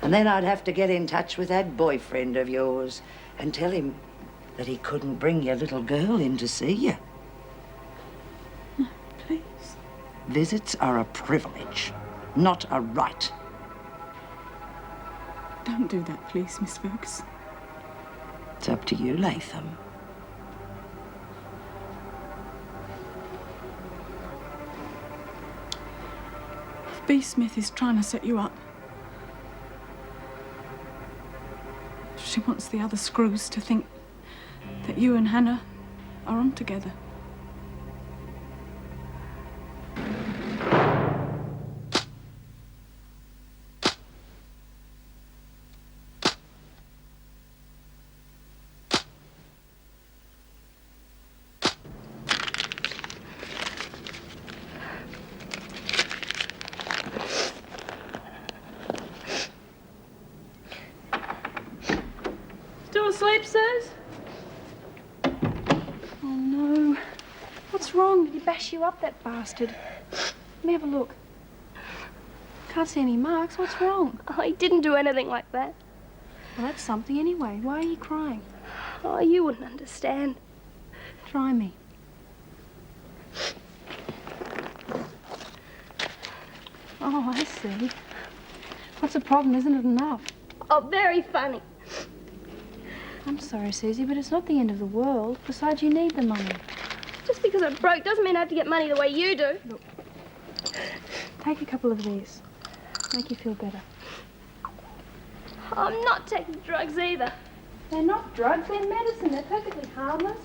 And then I'd have to get in touch with that boyfriend of yours and tell him that he couldn't bring your little girl in to see you. No, please. Visits are a privilege, not a right. Don't do that, please, Miss Ferguson. It's up to you, Latham. If B. Smith is trying to set you up, she wants the other screws to think that you and Hannah are on together. Still asleep, Sis? Oh, no. What's wrong? Did he bash you up, that bastard? Let me have a look. Can't see any marks. What's wrong? Oh, he didn't do anything like that. Well, that's something anyway. Why are you crying? Oh, you wouldn't understand. Try me. Oh, I see. What's the problem? Isn't it enough? Oh, very funny. I'm sorry, Susie, but it's not the end of the world. Besides, you need the money. Just because I'm broke doesn't mean I have to get money the way you do. Look, take a couple of these. Make you feel better. I'm not taking drugs either. They're not drugs, they're medicine. They're perfectly harmless.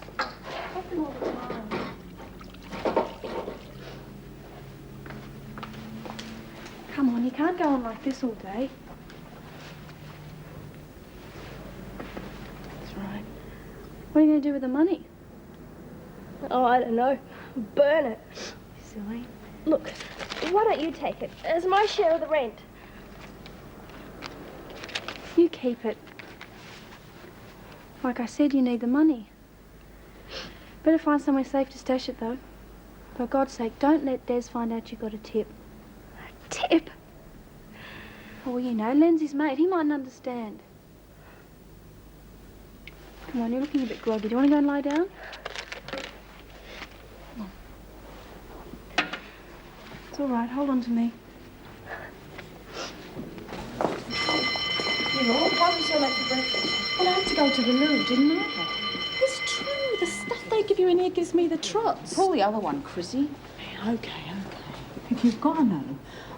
Take them all the time. Come on, you can't go on like this all day. That's right. What are you going to do with the money? Oh, I don't know. Burn it. Silly. Look, why don't you take it as my share of the rent? You keep it. Like I said, you need the money. Better find somewhere safe to stash it, though. For God's sake, don't let Des find out you got a tip. A tip? Oh, well, you know, Len's his mate. He mightn't understand. Come on, you're looking a bit groggy. Do you want to go and lie down? Come on. It's all right. Hold on to me. You know, why was you late for breakfast? Well, I had to go to the loo, didn't I? It's true. The stuff they give you in here gives me the trots. Pull the other one, Chrissy. Okay. If you've got to know,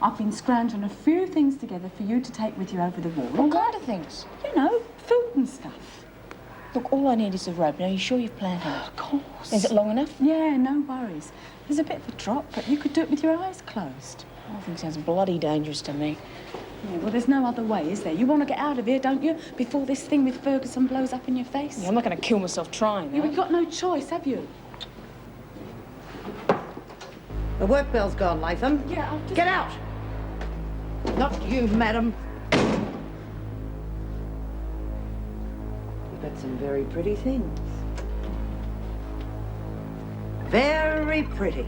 I've been scrounging a few things together for you to take with you over the wall. What kind of things? You know, food and stuff. Look, all I need is a rope. Now, are you sure you've planned it? Of course. Is it long enough? Yeah, no worries. There's a bit of a drop, but you could do it with your eyes closed. I think sounds bloody dangerous to me. Yeah, well, there's no other way, is there? You want to get out of here, don't you? Before this thing with Ferguson blows up in your face? Yeah, I'm not going to kill myself trying. You've got no choice, have you? The work bell's gone, Latham. Yeah, I'll just... Get out! Not you, madam. You've got some very pretty things. Very pretty.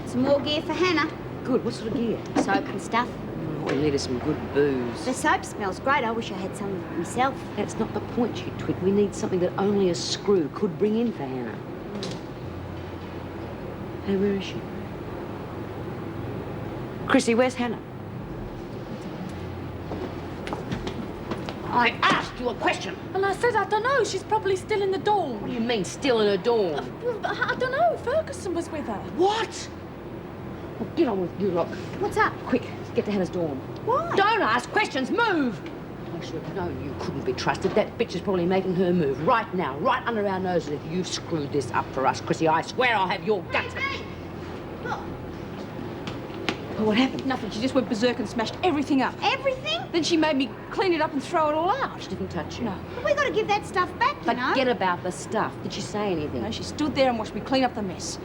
Some more gear for Hannah. Good. What sort of gear? Soap and stuff. All we need is some good booze. The soap smells great. I wish I had some myself. That's not the point, you twit. We need something that only a screw could bring in for Hannah. Hey, where is she? Chrissy, where's Hannah? I asked you a question. And I said, I don't know. She's probably still in the dorm. What do you mean, still in her dorm? I don't know. Ferguson was with her. What? Well, get on with you lot. What's up? Quick, get to Hannah's dorm. Why? Don't ask questions, move! I should have known you couldn't be trusted. That bitch is probably making her move right now, right under our noses. If you've screwed this up for us, Chrissy, I swear I'll have your guts. Look. Oh, what happened? Nothing. She just went berserk and smashed everything up. Everything? Then she made me clean it up and throw it all out. She didn't touch you. No. We got to give that stuff back, you know. Forget about the stuff. Did she say anything? No, she stood there and watched me clean up the mess.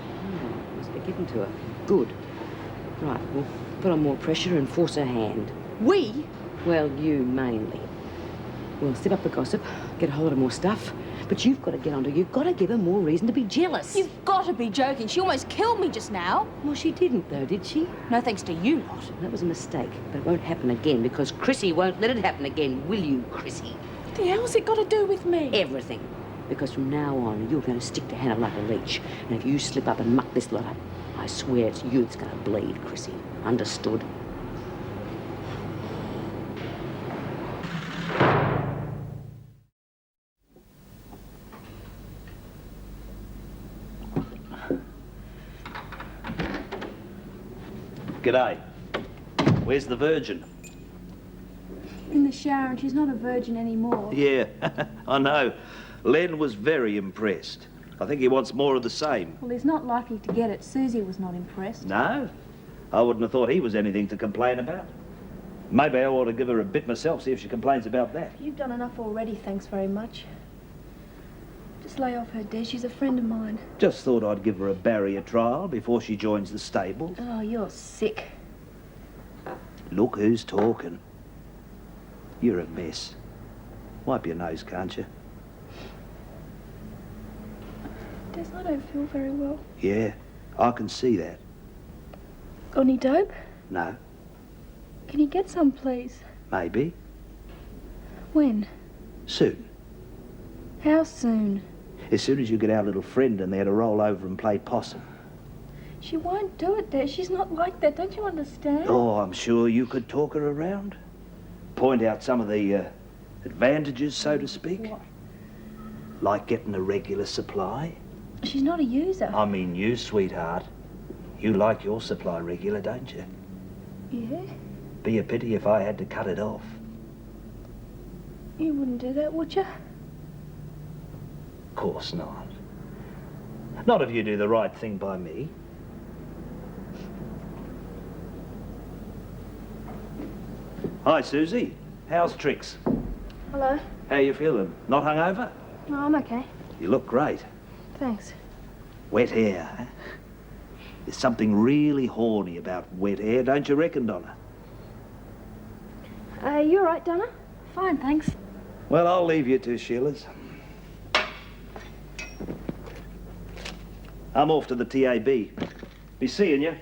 Must be given to her. Good. Right, we'll put on more pressure and force her hand. We? Well, you mainly. We'll step up the gossip, get a whole lot of more stuff. But you've got to get onto her. You've got to give her more reason to be jealous. You've got to be joking. She almost killed me just now. Well, she didn't, though, did she? No thanks to you lot. That was a mistake, but it won't happen again because Chrissy won't let it happen again, will you, Chrissy? What the hell's it got to do with me? Everything. Because from now on, you're going to stick to Hannah like a leech. And if you slip up and muck this lot up, I swear it's you that's going to bleed, Chrissy. Understood? G'day. Where's the Virgin? In the shower, and she's not a virgin anymore. Yeah, I know. Len was very impressed. I think he wants more of the same. Well, he's not likely to get it. Susie was not impressed. No? I wouldn't have thought he was anything to complain about. Maybe I ought to give her a bit myself, see if she complains about that. You've done enough already, thanks very much. Just lay off her, Des. She's a friend of mine. Just thought I'd give her a barrier trial before she joins the stables. Oh, you're sick. Look who's talking. You're a mess. Wipe your nose, can't you? Des, I don't feel very well. Yeah, I can see that. Got any dope? No, Can you get some, please? maybe. When? Soon. How soon? As soon as you get our little friend in there to roll over and play possum. She won't do it, Des. She's not like that. Don't you understand? Oh, I'm sure you could talk her around. Point out some of the advantages, so to speak. What? Like getting a regular supply. She's not a user. I mean you, sweetheart. You like your supply regular, don't you? Yeah? Be a pity if I had to cut it off. You wouldn't do that, would you? Of course not. Not if you do the right thing by me. Hi, Susie. How's tricks? Hello. How you feeling? Not hungover? No, I'm okay. You look great. Thanks. Wet hair, huh? There's something really horny about wet hair, don't you reckon, Donna? You all right, Donna? Fine, thanks. Well, I'll leave you to Sheila's. I'm off to the TAB. Be seeing you.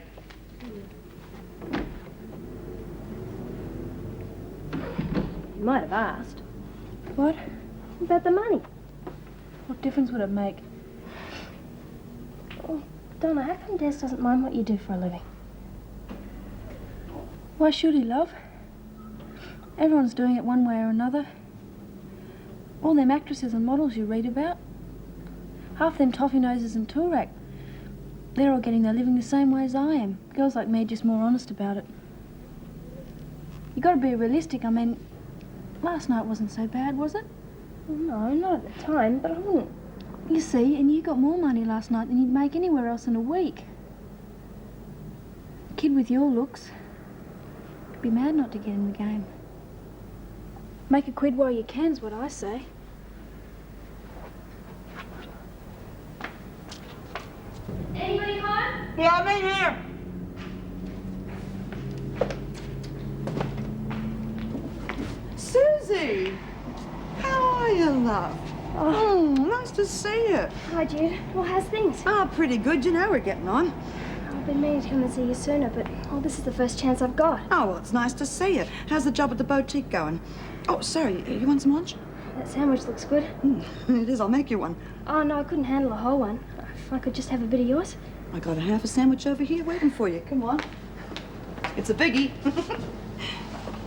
You might have asked. What? About the money. What difference would it make? Oh, Donna, how come Des doesn't mind what you do for a living? Why should he, love? Everyone's doing it one way or another. All them actresses and models you read about. Half them toffee noses and Toorak. They're all getting their living the same way as I am. Girls like me are just more honest about it. You gotta be realistic. I mean, last night wasn't so bad, was it? No, not at the time, but I wouldn't. You see, and you got more money last night than you'd make anywhere else in a week. A kid with your looks, you'd be mad not to get in the game. Make a quid while you can's what I say. Anybody home? Yeah, I'm in here. Susie, how are you, love? Oh, nice to see you. Hi, Jude. Well, how's things? Ah, pretty good. You know we're getting on. I've been meaning to come and see you sooner, but this is the first chance I've got. Oh, well, it's nice to see you. How's the job at the boutique going? Oh, sorry, you want some lunch? That sandwich looks good. It is. I'll make you one. Oh, no, I couldn't handle a whole one. If I could just have a bit of yours. I got a half a sandwich over here waiting for you. Come on. It's a biggie.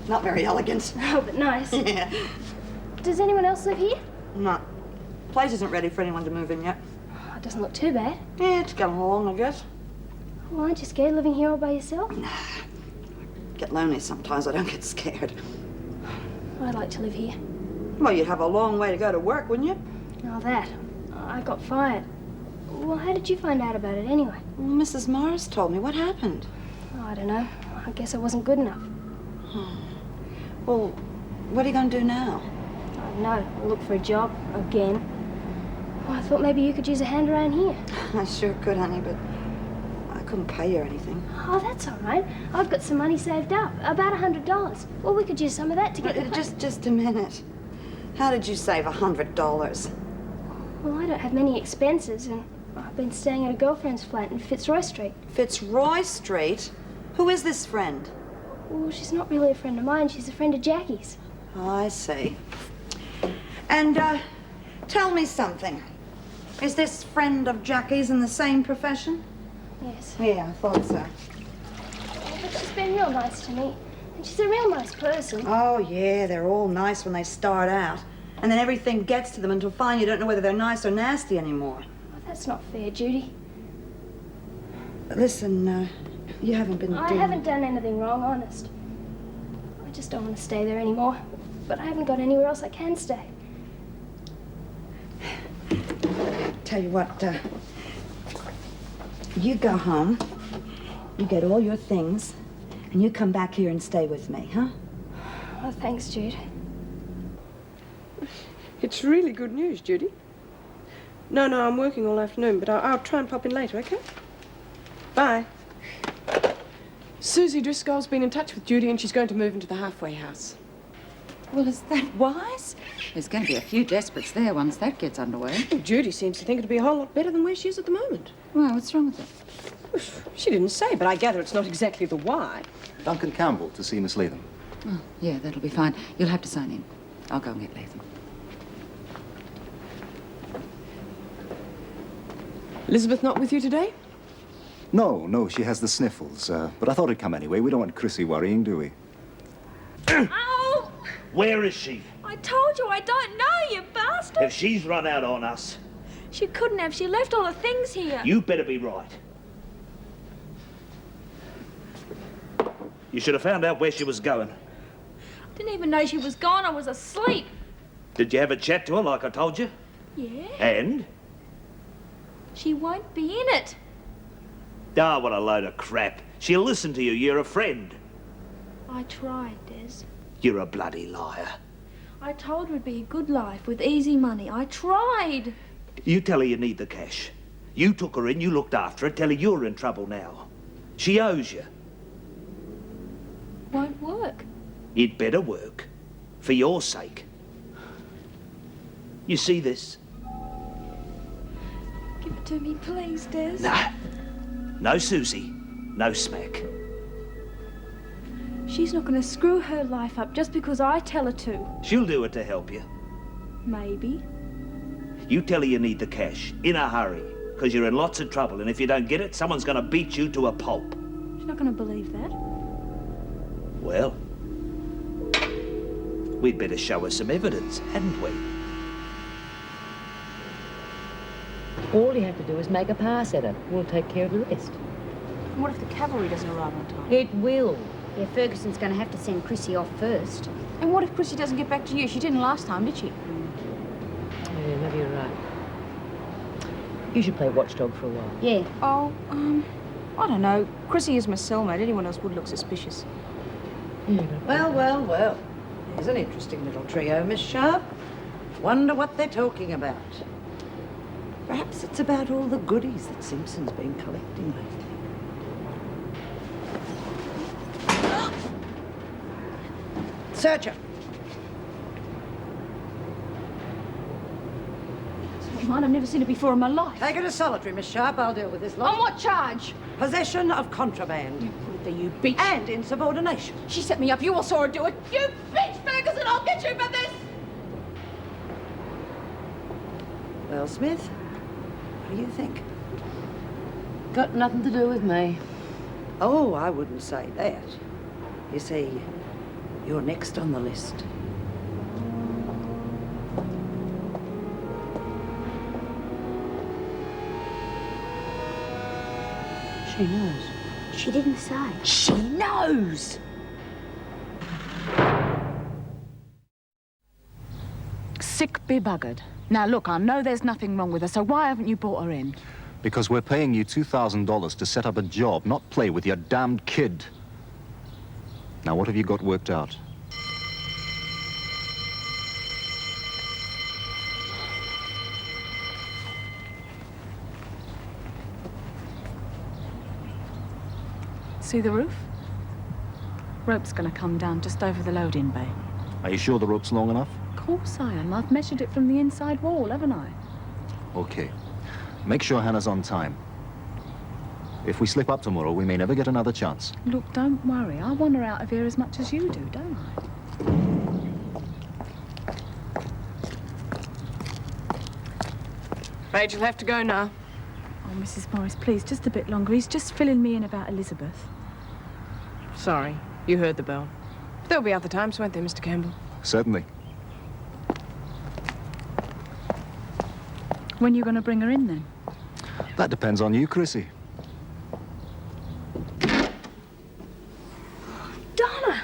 Not very elegant. Oh, but nice. Yeah. Does anyone else live here? No. Place isn't ready for anyone to move in yet. Oh, it doesn't look too bad. Yeah, it's going along, I guess. Well, aren't you scared living here all by yourself? Get lonely sometimes. I don't get scared. I'd like to live here. Well, you'd have a long way to go to work, wouldn't you? Oh, that. I got fired. Well, how did you find out about it anyway? Well, Mrs. Morris told me. What happened? Oh, I don't know. I guess I wasn't good enough. Well, what are you going to do now? I don't know. I'll look for a job again. Well, I thought maybe you could use a hand around here. I sure could, honey, but I couldn't pay you anything. Oh, that's all right. I've got some money saved up, about $100. Well, we could use some of that to get the Just a minute. How did you save $100? Well, I don't have many expenses, and I've been staying at a girlfriend's flat in Fitzroy Street. Fitzroy Street? Who is this friend? Well, she's not really a friend of mine. She's a friend of Jackie's. I see. And, tell me something. Is this friend of Jackie's in the same profession? Yes. Yeah, I thought so. But she's been real nice to me. And she's a real nice person. Oh, yeah, they're all nice when they start out. And then everything gets to them until finally you don't know whether they're nice or nasty anymore. Oh, that's not fair, Judy. Listen, you haven't been I haven't done anything wrong, honest. I just don't want to stay there anymore. But I haven't got anywhere else I can stay. Tell you what, you go home, you get all your things, and you come back here and stay with me, huh? Oh, thanks, Jude. It's really good news, Judy. No, I'm working all afternoon, but I'll try and pop in later, okay? Bye. Susie Driscoll's been in touch with Judy and she's going to move into the halfway house. Well, is that wise? There's going to be a few desperates there once that gets underway. Well, Judy seems to think it'll be a whole lot better than where she is at the moment. Well, what's wrong with it? She didn't say, but I gather it's not exactly the why. Duncan Campbell to see Miss Latham. Oh, yeah, that'll be fine. You'll have to sign in. I'll go and get Latham. Elizabeth not with you today? No, she has the sniffles. But I thought it'd come anyway. We don't want Chrissy worrying, do we? Ow! Where is she? I told you I don't know, you bastard! If she's run out on us, She couldn't have. She left all the things here. you better be right. You should have found out where she was going. Didn't even know she was gone. I was asleep. Did you have a chat to her like I told you? Yeah. And? She won't be in it. Ah, what a load of crap. She'll listen to you. You're a friend. I tried, Des. You're a bloody liar. I told her it'd be a good life with easy money. I tried. You tell her you need the cash. You took her in, you looked after her. Tell her you're in trouble now. She owes you. Won't work. It better work. For your sake. You see this? Give it to me, please, Des. No. No Susie. No smack. She's not going to screw her life up just because I tell her to. She'll do it to help you. Maybe. You tell her you need the cash. In a hurry. Because you're in lots of trouble. And if you don't get it, someone's going to beat you to a pulp. She's not going to believe that. Well, we'd better show her some evidence, hadn't we? All you have to do is make a pass at her. We'll take care of the rest. And what if the cavalry doesn't arrive on time? It will. Yeah, Ferguson's going to have to send Chrissy off first. And what if Chrissy doesn't get back to you? She didn't last time, did she? Yeah, maybe you're right. You should play watchdog for a while. Yeah. Oh, I don't know. Chrissy is my cellmate. Anyone else would look suspicious. Well. Here's an interesting little trio, Miss Sharp. Wonder what they're talking about. Perhaps it's about all the goodies that Simpson's been collecting lately. Search her. Mine, I've never seen her before in my life. Take her to solitary, Miss Sharp. I'll deal with this lot. On what charge? Possession of contraband. You put it there, you bitch. And insubordination. She set me up. You all saw her do it. You bitch, Ferguson! I'll get you for this! Well, Smith, what do you think? Got nothing to do with me. Oh, I wouldn't say that. You see, you're next on the list. She knows. She didn't say. She knows! Sick be buggered. Now, look, I know there's nothing wrong with her, so why haven't you brought her in? Because we're paying you $2,000 to set up a job, not play with your damned kid. Now, what have you got worked out? See the roof? Rope's gonna come down just over the loading bay. Are you sure the rope's long enough? Of course I am. I've measured it from the inside wall, haven't I? Okay. Make sure Hannah's on time. If we slip up tomorrow, we may never get another chance. Look, don't worry. I want her out of here as much as you do, don't I? Rach, you'll have to go now. Oh, Mrs. Morris, please, just a bit longer. He's just filling me in about Elizabeth. Sorry, you heard the bell. There'll be other times, won't there, Mr. Campbell? Certainly. When are you going to bring her in, then? That depends on you, Chrissy. Donna!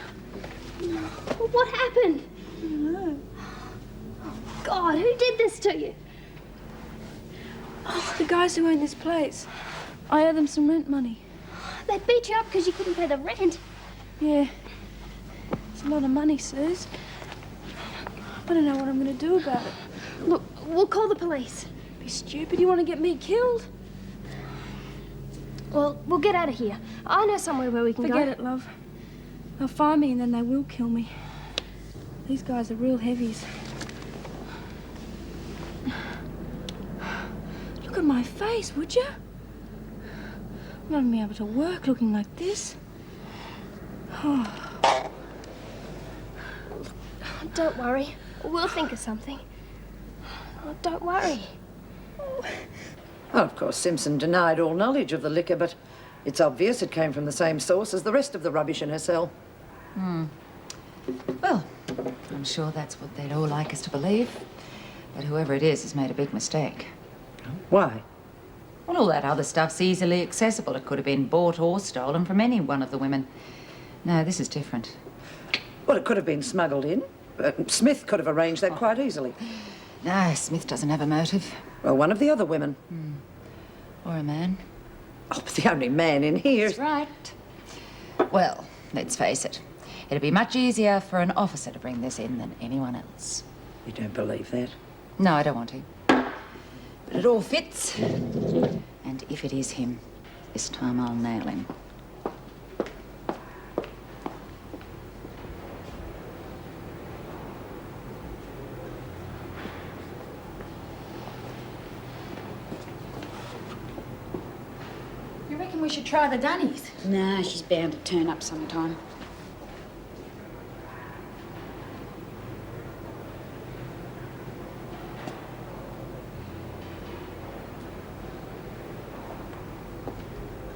What happened? God, who did this to you? The guys who own this place. I owe them some rent money. They beat you up because you couldn't pay the rent. Yeah. It's a lot of money, Suze. I don't know what I'm going to do about it. Look, we'll call the police. Be stupid. You want to get me killed? Well, we'll get out of here. I know somewhere where we can go. Forget it, love. They'll find me and then they will kill me. These guys are real heavies. Look at my face, would you? I'm not going to be able to work looking like this. Oh. Don't worry. We'll think of something. Oh, don't worry. Well, of course, Simpson denied all knowledge of the liquor, but it's obvious it came from the same source as the rest of the rubbish in her cell. Well, I'm sure that's what they'd all like us to believe. But whoever it is has made a big mistake. Why? Well, all that other stuff's easily accessible. It could have been bought or stolen from any one of the women. No, this is different. Well, it could have been smuggled in. Smith could have arranged that quite easily. No, Smith doesn't have a motive. Well, one of the other women. Or a man. Oh, but the only man in here... That's right. Well, let's face it. It'd be much easier for an officer to bring this in than anyone else. You don't believe that? No, I don't want to. But it all fits. And if it is him, this time I'll nail him. You reckon we should try the Dunnies? Nah, she's bound to turn up sometime.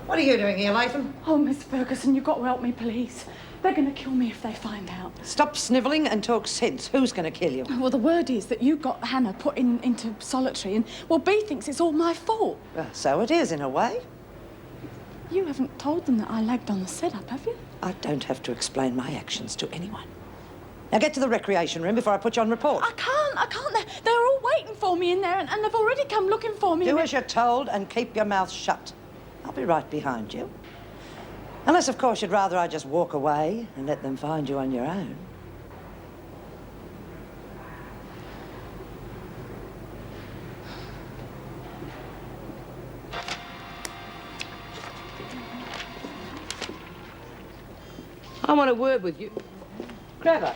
What are you doing here, Latham? Oh, Miss Ferguson, you've got to help me, please. They're going to kill me if they find out. Stop snivelling and talk sense. Who's going to kill you? Well, the word is that you got Hannah put into solitary and, well, Bea thinks it's all my fault. So it is, in a way. You haven't told them that I lagged on the setup, have you? I don't have to explain my actions to anyone. Now get to the recreation room before I put you on report. I can't. They're all waiting for me in there and they've already come looking for me. Do as you're told and keep your mouth shut. I'll be right behind you. Unless, of course, you'd rather I just walk away and let them find you on your own. I want a word with you. Grab her.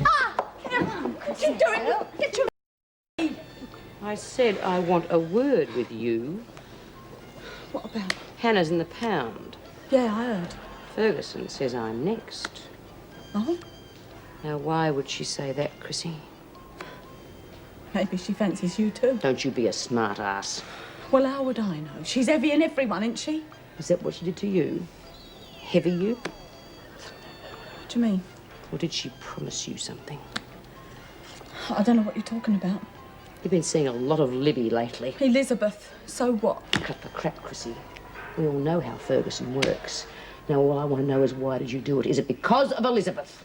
What are you doing? Get your... I said I want a word with you. What about? Hannah's in the pound. Yeah, I heard. Ferguson says I'm next. Oh? Now, why would she say that, Chrissy? Maybe she fancies you too. Don't you be a smart ass. Well, how would I know? She's heavy in everyone, isn't she? Is that what she did to you? Heavy you? What do you mean? Or did she promise you something? I don't know what you're talking about. You've been seeing a lot of Libby lately. Elizabeth, so what? Cut the crap, Chrissy. We all know how Ferguson works. Now, all I want to know is why did you do it? Is it because of Elizabeth?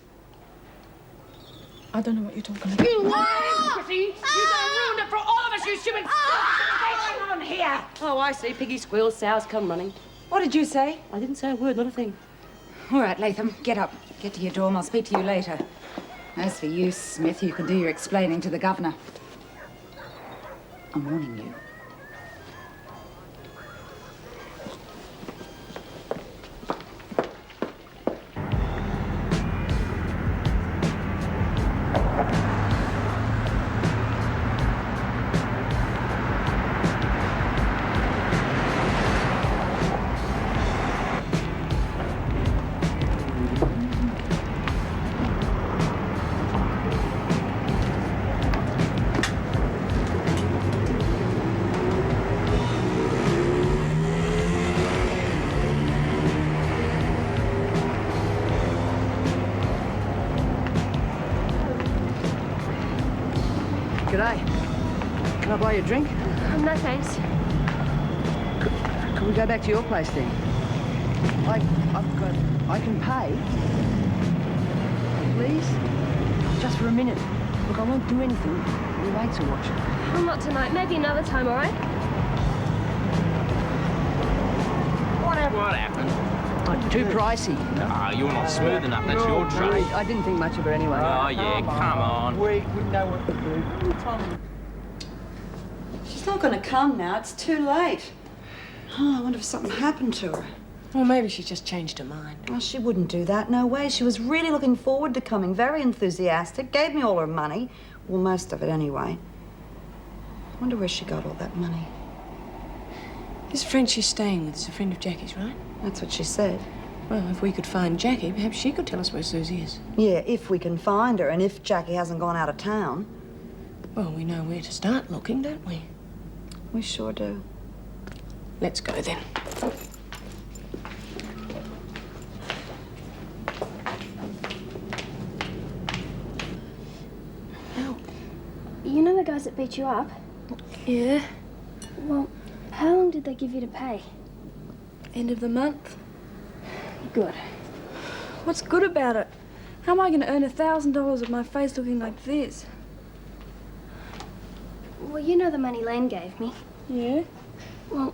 I don't know what you're talking about. You lied, Chrissy! You done ruined it for all of us, you stupid... What's going on here? Oh, I see. Piggy squeals, sows come running. What did you say? I didn't say a word, not a thing. All right, Latham, get up. Get to your dorm. I'll speak to you later. As for you, Smith, you can do your explaining to the governor. I'm warning you. G'day. Can I buy you a drink? No, thanks. Can we go back to your place then? I can pay. Please? Just for a minute. Look, I won't do anything. Your mates are watching. Well, not tonight. Maybe another time, all right? What happened? Too pricey. No, you're not smooth enough. That's your trade. I didn't think much of it anyway. Oh, yeah, come on. We know what to do. She's not going to come now. It's too late. Oh, I wonder if something happened to her. Well, maybe she's just changed her mind. Well, she wouldn't do that. No way. She was really looking forward to coming. Very enthusiastic. Gave me all her money. Well, most of it anyway. I wonder where she got all that money. This friend she's staying with is a friend of Jackie's, right? That's what she said. Well, if we could find Jackie, perhaps she could tell us where Susie is. Yeah, if we can find her and if Jackie hasn't gone out of town. Well, we know where to start looking, don't we? We sure do. Let's go then. You know the guys that beat you up? Yeah. Well, how long did they give you to pay? End of the month. Good. What's good about it? How am I going to earn $1,000 with my face looking like this? Well, you know the money Lane gave me. Yeah? Well,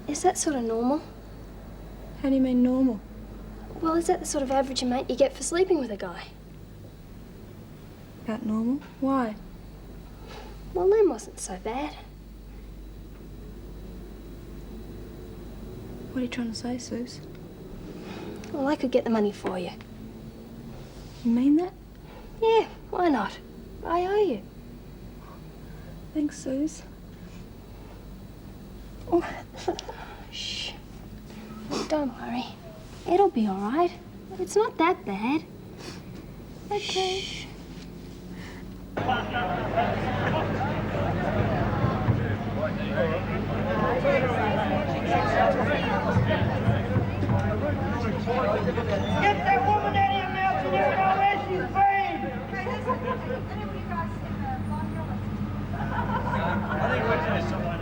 is that sort of normal? How do you mean normal? Well, is that the sort of average amount you get for sleeping with a guy? About normal? Why? Well, Lane wasn't so bad. What are you trying to say, Suze? Well, I could get the money for you. You mean that? Yeah, why not? I owe you. Thanks, Suze. Oh. Shh. Don't worry. It'll be all right. It's not that bad. Okay. Shh. Get that woman out of your mouth and you know where she's been! I think we're doing someone.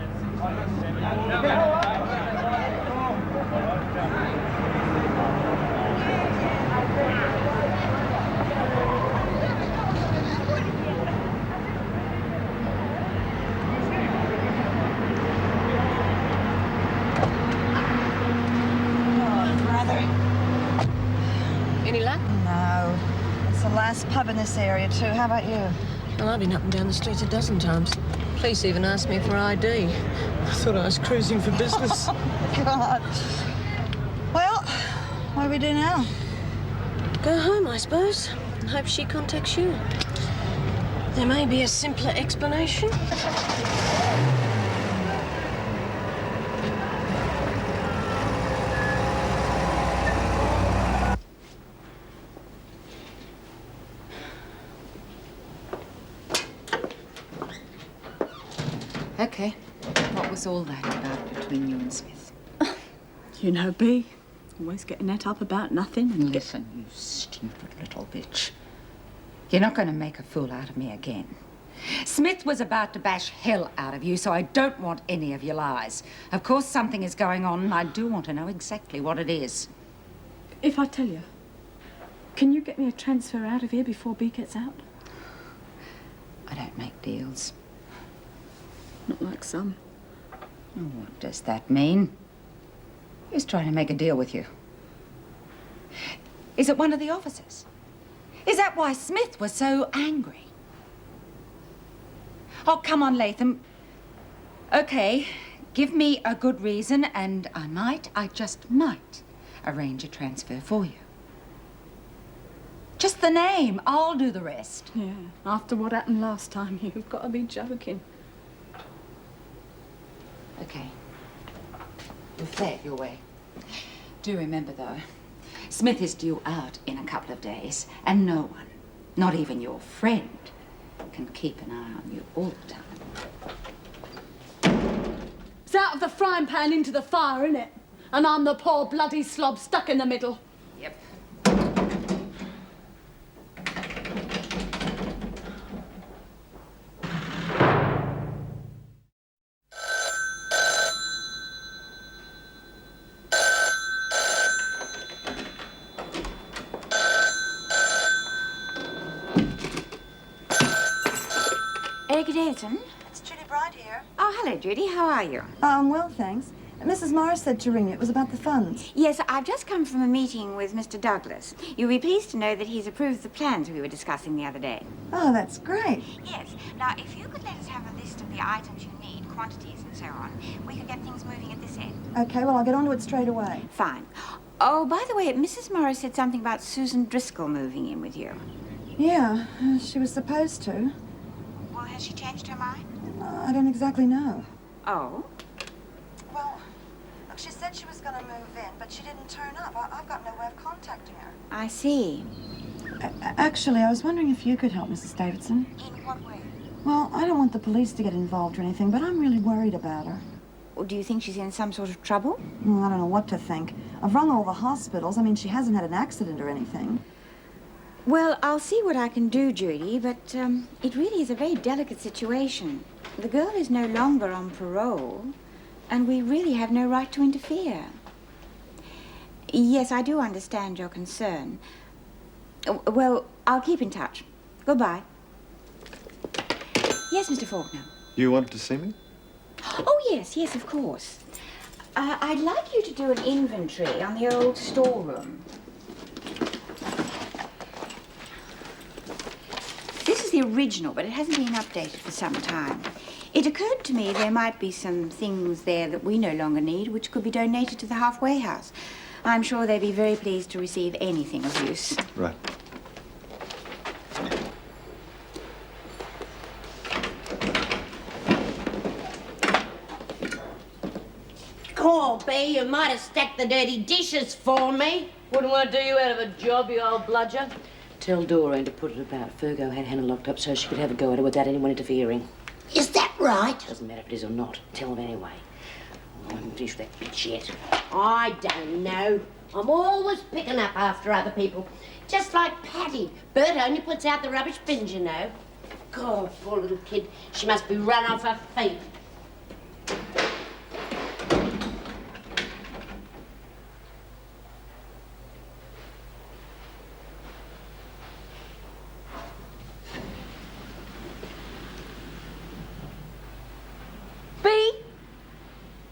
Any luck? No. It's the last pub in this area, too. How about you? Well, I've been up and down the streets a dozen times. Police even asked me for ID. I thought I was cruising for business. God. Well, what do we do now? Go home, I suppose, and hope she contacts you. There may be a simpler explanation. Okay. What was all that about between you and Smith? You know, Bea. Always getting that up about nothing. And Listen, you stupid little bitch. You're not going to make a fool out of me again. Smith was about to bash hell out of you, so I don't want any of your lies. Of course, something is going on, and I do want to know exactly what it is. if I tell you, can you get me a transfer out of here before Bea gets out? I don't make deals. Not like some. Oh, what does that mean? Who's trying to make a deal with you? Is it one of the officers? Is that why Smith was so angry? Oh, come on, Latham. Okay, give me a good reason and I just might arrange a transfer for you. Just the name, I'll do the rest. Yeah, after what happened last time, you've got to be joking. Okay. You've played your way. Do remember, though, Smith is due out in a couple of days, and no one, not even your friend, can keep an eye on you all the time. It's out of the frying pan into the fire, isn't it? And I'm the poor bloody slob stuck in the middle. Yep. Baker Davidson? It's Judy Bright here. Oh, hello, Judy. How are you? Well, thanks. Mrs. Morris said to ring you. It was about the funds. Yes, I've just come from a meeting with Mr. Douglas. You'll be pleased to know that he's approved the plans we were discussing the other day. Oh, that's great. Yes. Now, if you could let us have a list of the items you need, quantities and so on, we could get things moving at this end. Okay, well, I'll get onto it straight away. Fine. Oh, by the way, Mrs. Morris said something about Susan Driscoll moving in with you. Yeah, she was supposed to. Well, has she changed her mind? I don't exactly know. Oh? Well, look, she said she was going to move in, but she didn't turn up. I've got no way of contacting her. I see. Actually, I was wondering if you could help, Mrs. Davidson. In what way? Well, I don't want the police to get involved or anything, but I'm really worried about her. Well, do you think she's in some sort of trouble? Well, I don't know what to think. I've rung all the hospitals. I mean, she hasn't had an accident or anything. Well, I'll see what I can do, Judy, but it really is a very delicate situation. The girl is no longer on parole, and we really have no right to interfere. Yes, I do understand your concern. Well, I'll keep in touch. Goodbye. Yes, Mr. Faulkner. You wanted to see me? Oh, yes, of course. I'd like you to do an inventory on the old storeroom. This is the original, but it hasn't been updated for some time. It occurred to me there might be some things there that we no longer need, which could be donated to the halfway house. I'm sure they'd be very pleased to receive anything of use. Right. Oh, B, you might have stacked the dirty dishes for me. Wouldn't want to do you out of a job, you old bludger. Tell Doreen to put it about. Fergo had Hannah locked up so she could have a go at her without anyone interfering. Is that right? Doesn't matter if it is or not. Tell them anyway. I haven't finished that bitch yet. I don't know. I'm always picking up after other people. Just like Patty. Bert only puts out the rubbish bins, you know. God, poor little kid. She must be run off her feet.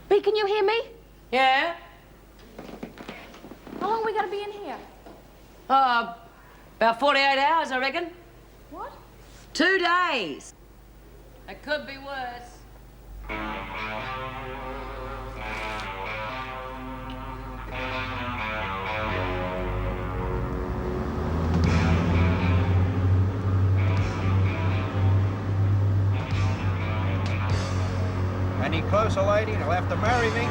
B, can you hear me? Yeah? How long are we going to be in here? About 48 hours, I reckon. What? 2 days. It could be worse. Any closer, lady, and you'll have to marry me.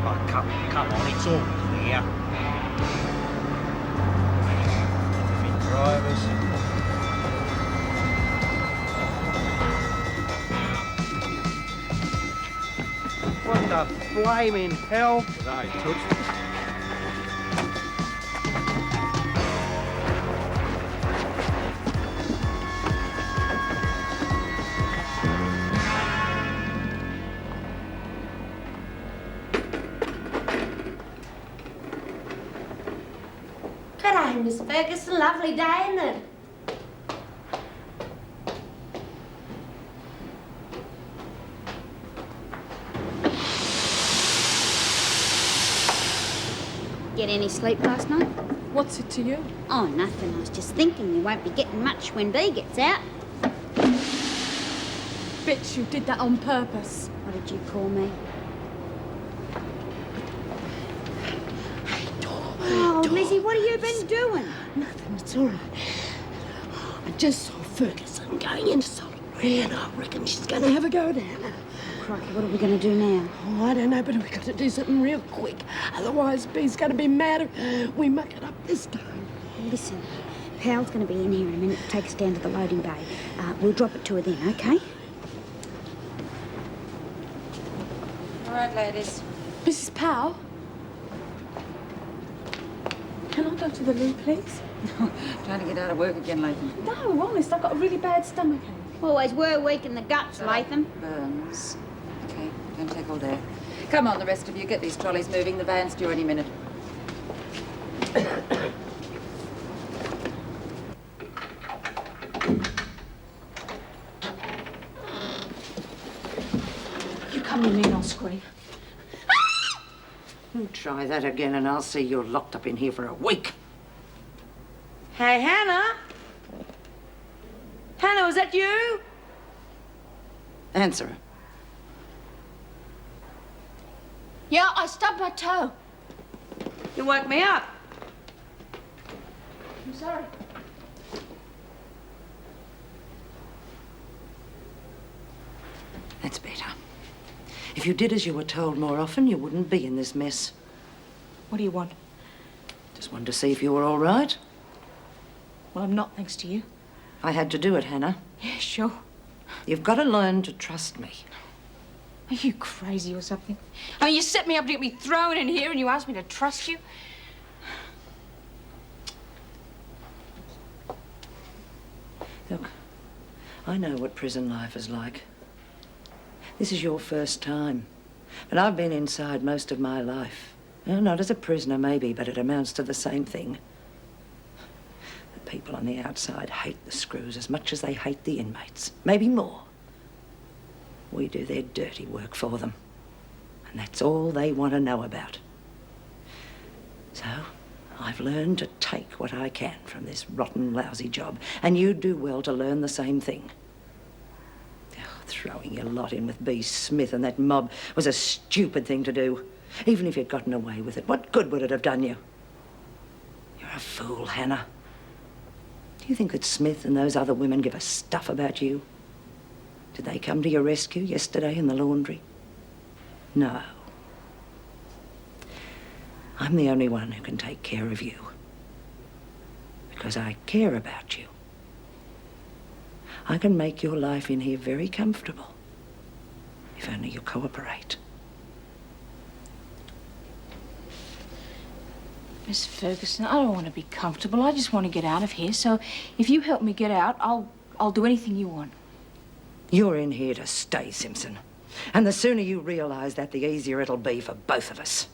Oh, come on, it's all clear. Me drivers. What the flaming hell? G'day, Toots. G'day, Miss Ferguson. Lovely day, isn't it? Get any sleep last night? What's it to you? Oh, nothing. I was just thinking you won't be getting much when Bea gets out. Bitch, you did that on purpose. What did you call me? Oh, Lizzie, what have you been doing? Nothing, it's all right. I just saw Ferguson going into solitary and I reckon she's going to have a go down. Crikey, what are we going to do now? Oh, I don't know, but we've got to do something real quick. Otherwise, Bee's going to be mad if we muck it up this time. Listen, Pal's going to be in here in a minute to take us down to the loading bay. We'll drop it to her then, okay? All right, ladies. Mrs. Powell? Can I go to the loo, please? Trying to get out of work again, Latham. No, honest, I've got a really bad stomachache. Always were weak in the guts, Latham. Burns. Okay, don't take all day. Come on, the rest of you. Get these trolleys moving. The van's due any minute. scream. You try that again and I'll see you're locked up in here for a week. Hey, Hannah? Hannah, was that you? Answer her. Yeah, I stubbed my toe. You woke me up. I'm sorry. That's better. If you did as you were told more often, you wouldn't be in this mess. What do you want? Just wanted to see if you were all right. Well, I'm not, thanks to you. I had to do it, Hannah. Yeah, sure. You've got to learn to trust me. Are you crazy or something? I mean, you set me up to get me thrown in here and you asked me to trust you? Look, I know what prison life is like. This is your first time. But I've been inside most of my life. Well, not as a prisoner, maybe, but it amounts to the same thing. The people on the outside hate the screws as much as they hate the inmates. Maybe more. We do their dirty work for them. And that's all they want to know about. So, I've learned to take what I can from this rotten, lousy job. And you'd do well to learn the same thing. Oh, throwing your lot in with B. Smith and that mob was a stupid thing to do. Even if you'd gotten away with it, what good would it have done you? You're a fool, Hannah. Do you think that Smith and those other women give a stuff about you? Did they come to your rescue yesterday in the laundry? No. I'm the only one who can take care of you. Because I care about you. I can make your life in here very comfortable. If only you cooperate. Miss Ferguson, I don't want to be comfortable. I just want to get out of here. So if you help me get out, I'll do anything you want. You're in here to stay, Simpson. And the sooner you realise that, the easier it'll be for both of us.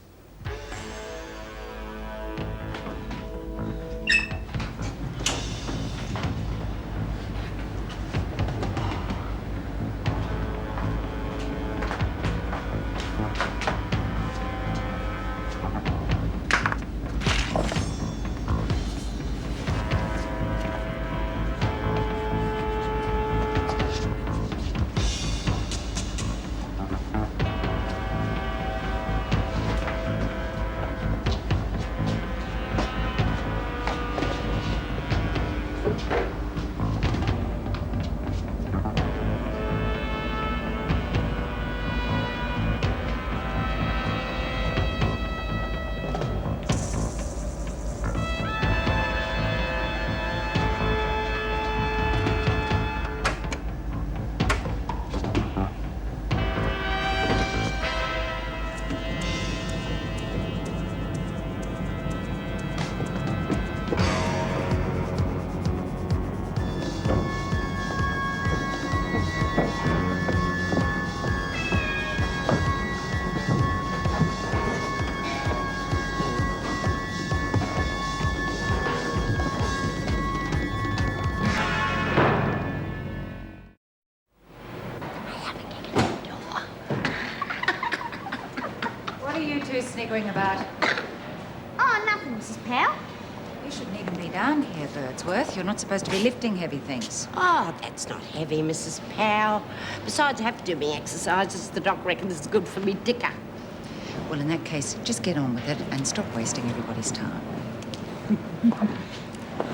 Sniggering about? Oh, nothing, Mrs. Powell. You shouldn't even be down here, Birdsworth. You're not supposed to be lifting heavy things. Oh, that's not heavy, Mrs. Powell. Besides, I have to do me exercises. The doc reckons it's good for me dicker. Well, in that case, just get on with it and stop wasting everybody's time.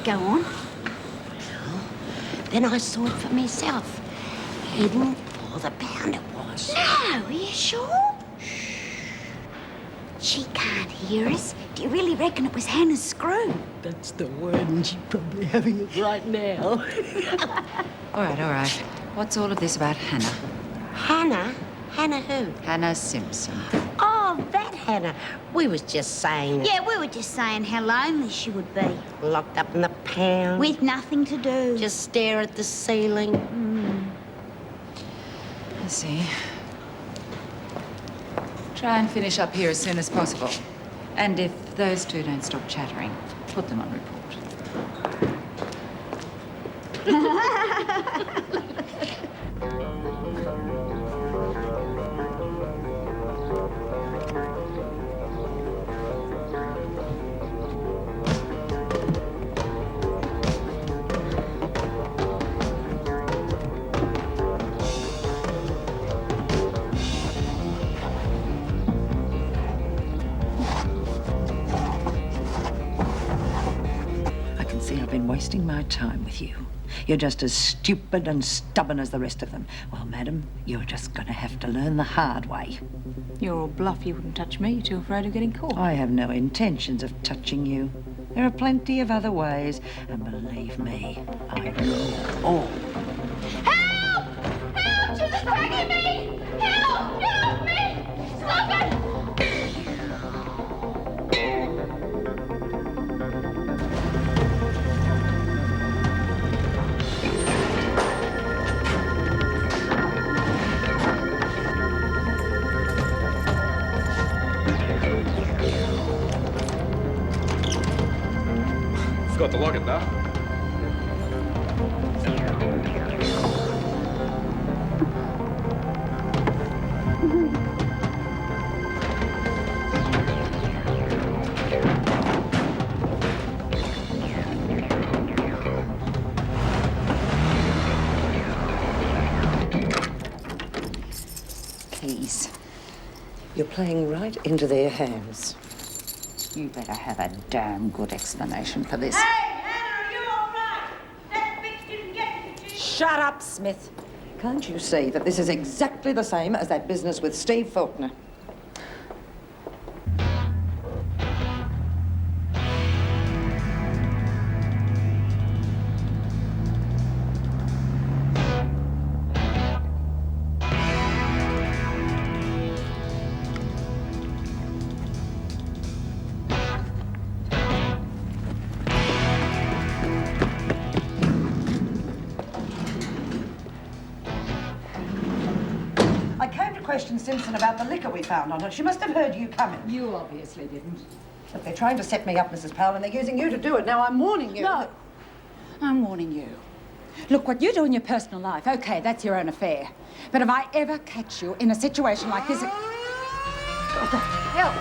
Go on. Well, then I saw it for myself. Hidden for the pound it was. No, are you sure? She can't hear us. Do you really reckon it was Hannah's screw? That's the word, and she's probably having it right now. All right. What's all of this about Hannah? Hannah? Hannah who? Hannah Simpson. Oh, that Hannah. We was just saying... Yeah, we were just saying how lonely she would be. Locked up in the pound. With nothing to do. Just stare at the ceiling. I see. Try and finish up here as soon as possible. And if those two don't stop chattering, put them on report. me I've been wasting my time with you. You're just as stupid and stubborn as the rest of them. Well, madam, you're just going to have to learn the hard way. You're all bluff. You wouldn't touch me. You're too afraid of getting caught. I have no intentions of touching you. There are plenty of other ways, and believe me, I know all. Help! Help! She's attacking me! Help! Help me! Stop it! Got to lock it now. Please. You're playing right into their hands. You better have a damn good explanation for this. Hey, Hannah, are you all right? That bitch didn't get to you. Shut up, Smith. Can't you see that this is exactly the same as that business with Steve Faulkner? Question Simpson about the liquor we found on her. She must have heard you coming. You obviously didn't. But they're trying to set me up, Mrs. Powell, and they're using you to do it. Now, I'm warning you. No. I'm warning you. Look, what you do in your personal life, okay, that's your own affair. But if I ever catch you in a situation like this... What the hell?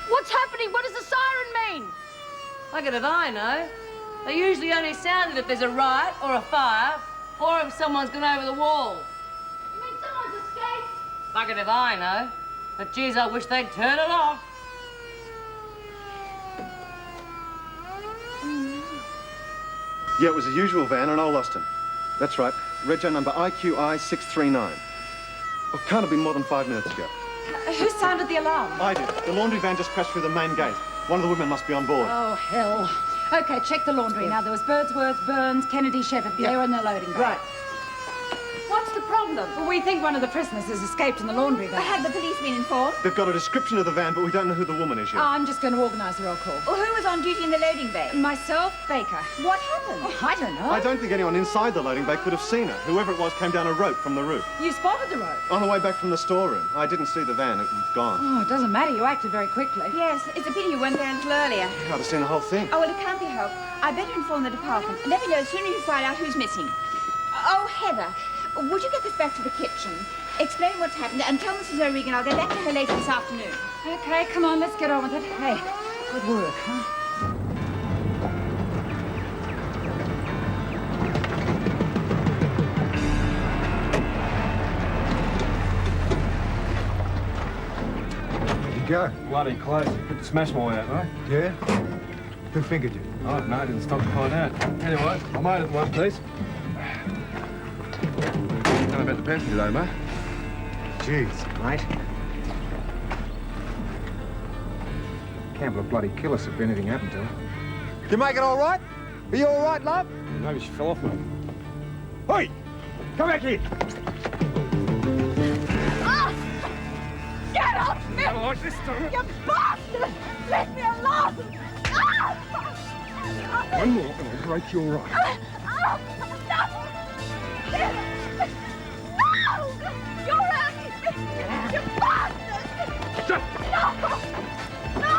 What's happening? What does the siren mean? Bugger if I know. They usually only sound it if there's a riot or a fire, or if someone's gone over the wall. You mean someone's escaped? Bugger if I know. But geez, I wish they'd turn it off. Yeah, it was the usual van and I lost him. That's right. Rego number IQI 639. Oh, can't have been more than 5 minutes ago. Who sounded the alarm? I did. The laundry van just crashed through the main gate. One of the women must be on board. Oh, hell. Okay, check the laundry. Now, there was Birdsworth, Burns, Kennedy, Shepherd. They were in the loading bay. Right. What's the problem? Well, we think one of the prisoners has escaped in the laundry van. Have the police been informed? They've got a description of the van, but we don't know who the woman is yet. I'm just going to organise the roll call. Well, who was on duty in the loading bay? Myself, Baker. What happened? Oh, I don't know. I don't think anyone inside the loading bay could have seen her. Whoever it was came down a rope from the roof. You spotted the rope? On the way back from the storeroom. I didn't see the van. It was gone. Oh, it doesn't matter. You acted very quickly. Yes, it's a pity you weren't there a little earlier. I'd have seen the whole thing. Oh, well, it can't be helped. I better inform the department. Let me know as soon as you find out who's missing. Oh, Heather, would you get this back to the kitchen? Explain what's happened and tell Mrs. O'Regan I'll go back to her later this afternoon. Okay, come on, let's get on with it. Hey, good work, huh? Go. Bloody close. Put the smash more out, right? Yeah? Who fingered you? I don't know. Didn't stop to find out. Anyway, I made it one piece. Don't know about the passenger though, mate. Jeez, mate. Campbell will bloody kill us if anything happened to her. You make it all right? Are you all right, love? Maybe she fell off, mate. Hey! Come back here! Get off me! Never like this, don't You bastard! Let me alone! One more and I'll break your right. No! You're hurting me! You bastard! Shut! No! No!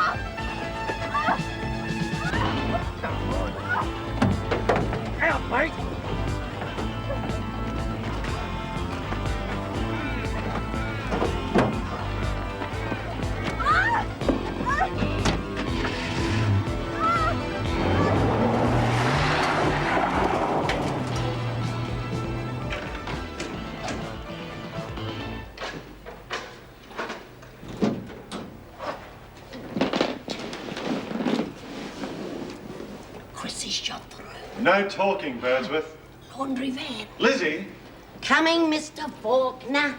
Out, mate! Chrissy shot through. No talking, Birdsworth. Laundry van. Lizzie? Coming, Mr. Faulkner.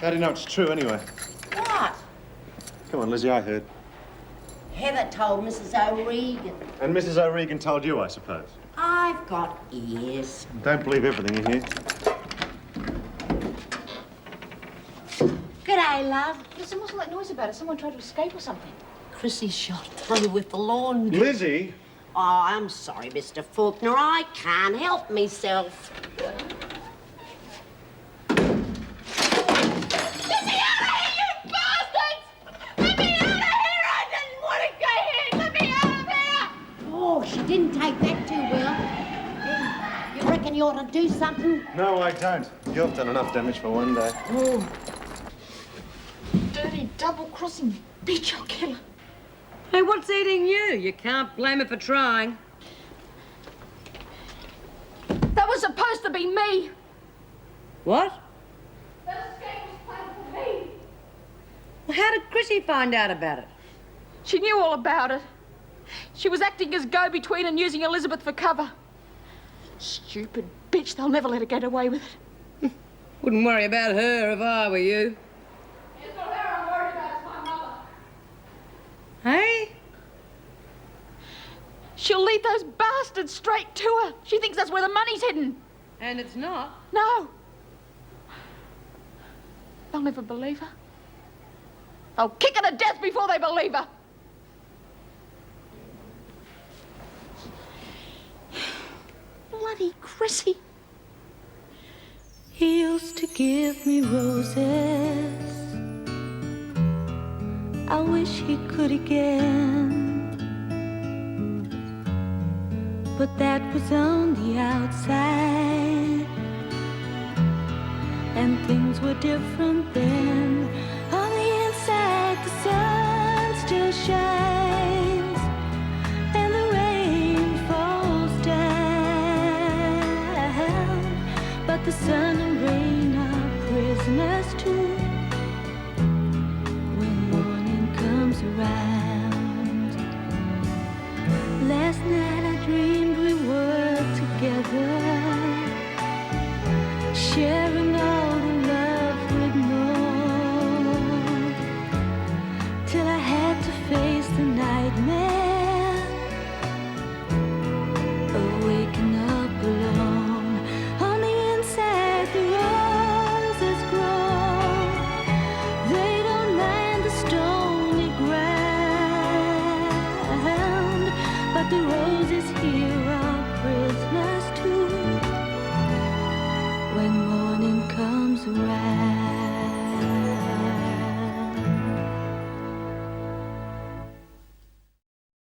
How do you know it's true, anyway? What? Come on, Lizzie, I heard. Heather told Mrs. O'Regan. And Mrs. O'Regan told you, I suppose. I've got ears. Don't believe everything you hear. G'day, love. Listen, what's all that noise about? Has someone tried to escape or something? Chrissy shot through with the laundry. Lizzie? Oh, I'm sorry, Mr. Faulkner. I can't help myself. Oh, she didn't take that too well. You reckon you ought to do something? No, I don't. You've done enough damage for one day. Oh. Dirty, double-crossing bitch, I'll kill her. Hey, what's eating you? You can't blame her for trying. That was supposed to be me. What? That escape was planned for me. Well, how did Chrissy find out about it? She knew all about it. She was acting as go-between and using Elizabeth for cover. Stupid bitch, they'll never let her get away with it. Wouldn't worry about her if I were you. It's not her I'm worried about, it's my mother. Hey? She'll lead those bastards straight to her. She thinks that's where the money's hidden. And it's not? No. They'll never believe her. They'll kick her to death before they believe her. Bloody Chrissy. He used to give me roses. I wish he could again. But that was on the outside, and things were different then. On the inside, the sun still shines, and the rain falls down. But the sun and rain are prisoners too.